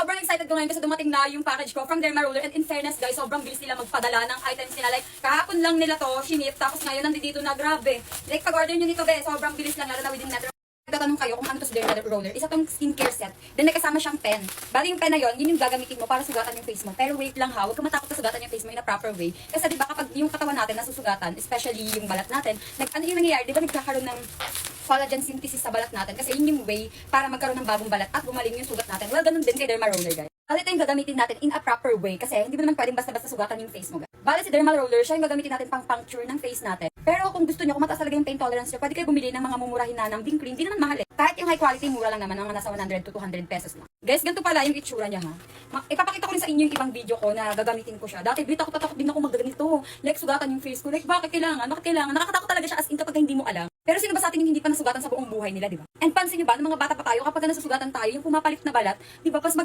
sobrang excited ko ngayon kasi dumating na yung package ko from Derma Roller. And in fairness guys, sobrang bilis nila magpadala ng items nila. Like, kahapon lang nila to, shinip, tapos ngayon nandito na, grabe. Like, pag-order nyo nito, be, sobrang bilis lang, lalo na within Metro. Nagtatanong kayo kung ano to sa Derma Roller. Isa tong skincare set. Then may kasama siyang pen. Bali yung pen na yun, yun yung gagamitin mo para sugatan yung face mo. Pero wait lang ha, huwag ka matakot na sugatan yung face mo in a proper way. Kasi diba kapag yung katawan natin nasusugatan, especially yung balat natin, ano yung nangyayari, diba nagkakaroon ng collagen synthesis sa balat natin kasi yun yung way para magkaroon ng bagong balat at gumaling yung sugat natin. Well, ganun din kay Derma Roller, guys. Bale, ito yung gagamitin natin in a proper way kasi hindi mo naman pwedeng basta-basta sugatan yung face mo, guys. Bale, si Derma Roller, siya yung gagamitin natin pang puncture ng face natin. Pero kung gusto nyo, kung mataas talaga yung pain tolerance nyo, pwede kayo bumili ng mga mumurahin na ng Bing Cream. Hindi naman mahal eh. Kahit yung high quality, mura lang naman, mga nasa 100 to 200 pesos lang. Guys, ganito pala yung itsura niya ha. Ipapakita ko rin sa inyo yung ibang video ko na gagamitin ko siya. Dati, takot din ako magganito. Like, sugatan yung face ko. Like, bakit kailangan? Bakit kailangan? Nakakatakot talaga siya as in kapag hindi mo alam. Pero sino ba sa atin yung hindi pa nasugatan sa buong buhay nila, di ba? And pansin nyo ba, ng mga bata pa tayo, kapag nasusugatan tayo, yung pumapalit na balat, di ba, pas